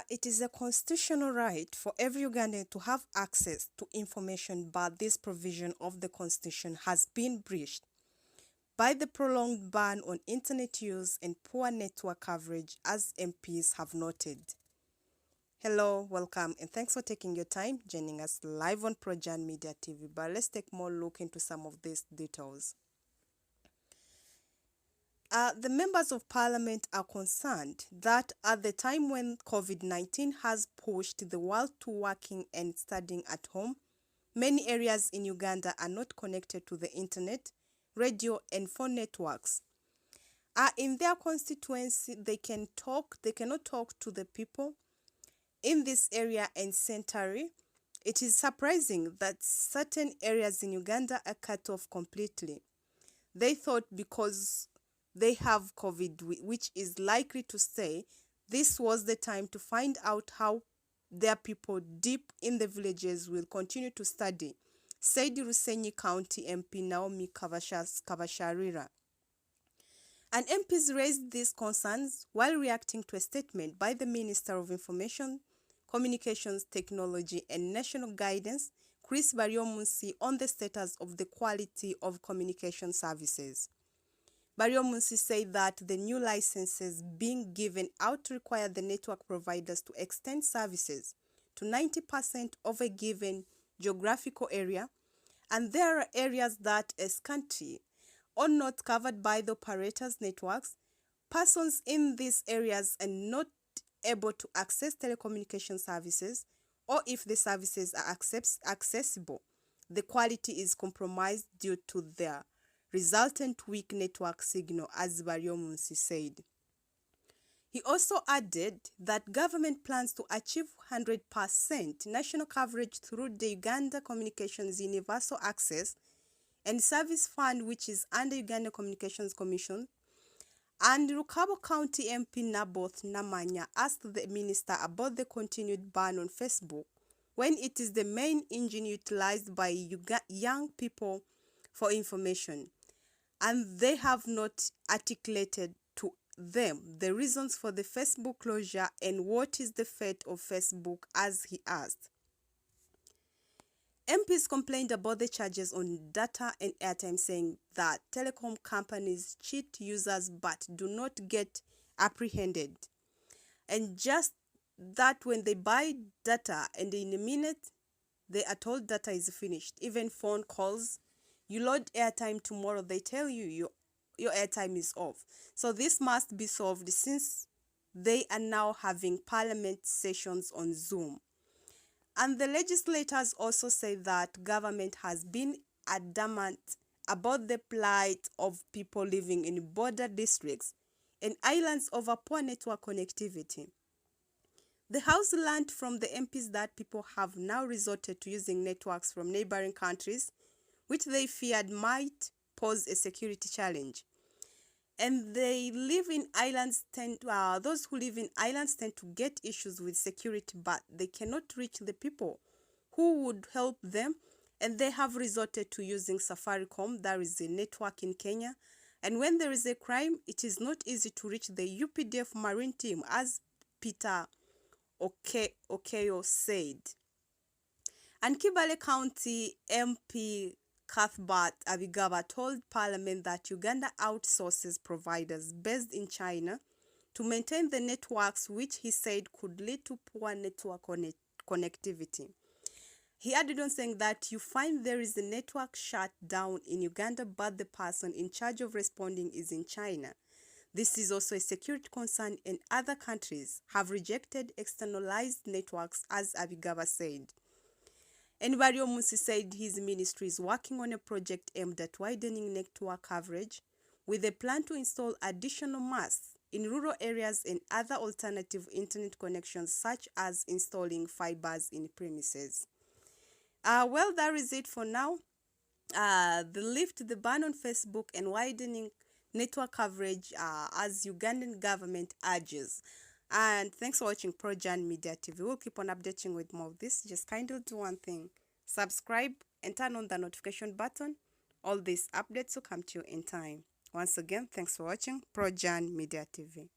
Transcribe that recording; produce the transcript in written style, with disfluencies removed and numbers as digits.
It is a constitutional right for every Ugandan to have access to information, but this provision of the constitution has been breached by the prolonged ban on internet use and poor network coverage, as MPs have noted. Hello, welcome, and thanks for taking your time joining us live on Projan Media TV. But let's take more look into some of these details. The members of parliament are concerned that at the time when COVID-19 has pushed the world to working and studying at home, many areas in Uganda are not connected to the internet, radio, and phone networks. In their constituency, they cannot talk to the people in this area and century. It is surprising that certain areas in Uganda are cut off completely. They thought because they have COVID, which is likely to stay, this was the time to find out how their people deep in the villages will continue to study, said Rushenyi County MP Naome Kabasharira. And MPs raised these concerns while reacting to a statement by the Minister of Information, Communications, Technology and National Guidance, Baryomunsi, on the status of the quality of communication services. Baryomunsi said that the new licenses being given out require the network providers to extend services to 90% of a given geographical area, and there are areas that as country are not covered by the operators' networks. Persons in these areas are not able to access telecommunication services, or if the services are accessible, the quality is compromised due to their resultant weak network signal, as Baryomunsi said. He also added that government plans to achieve 100% national coverage through the Uganda Communications Universal Access and Service Fund, which is under Uganda Communications Commission. And Rushenyi County MP Naboth Namanya asked the minister about the continued ban on Facebook, when it is the main engine utilized by young people for information, and they have not articulated to them the reasons for the Facebook closure and what is the fate of Facebook, as he asked. MPs complained about the charges on data and airtime, saying that telecom companies cheat users but do not get apprehended. And just that when they buy data and in a minute they are told data is finished, even phone calls, you load airtime tomorrow, they tell you your airtime is off. So this must be solved, since they are now having parliament sessions on Zoom. And the legislators also say that government has been adamant about the plight of people living in border districts and islands over poor network connectivity. The House learned from the MPs that people have now resorted to using networks from neighboring countries, which they feared might pose a security challenge. And those who live in islands tend to get issues with security, but they cannot reach the people who would help them, and they have resorted to using Safaricom. There is a network in Kenya, and when there is a crime, it is not easy to reach the UPDF Marine team, as Peter Okeyo said. And Kibale County MP Cuthbert Abigaba told Parliament that Uganda outsources providers based in China to maintain the networks, which he said could lead to poor network connectivity. He added on saying that you find there is a network shut down in Uganda, but the person in charge of responding is in China. This is also a security concern, and other countries have rejected externalized networks, as Abigaba said. And Baryomunsi said his ministry is working on a project aimed at widening network coverage, with a plan to install additional masts in rural areas and other alternative internet connections, such as installing fibers in premises. Well, that is it for now. The ban on Facebook and widening network coverage, as Ugandan government urges. And thanks for watching Projan Media TV. We'll keep on updating with more of this. Just kindly do one thing: subscribe and turn on the notification button. All these updates will come to you in time. Once again, thanks for watching Projan Media TV.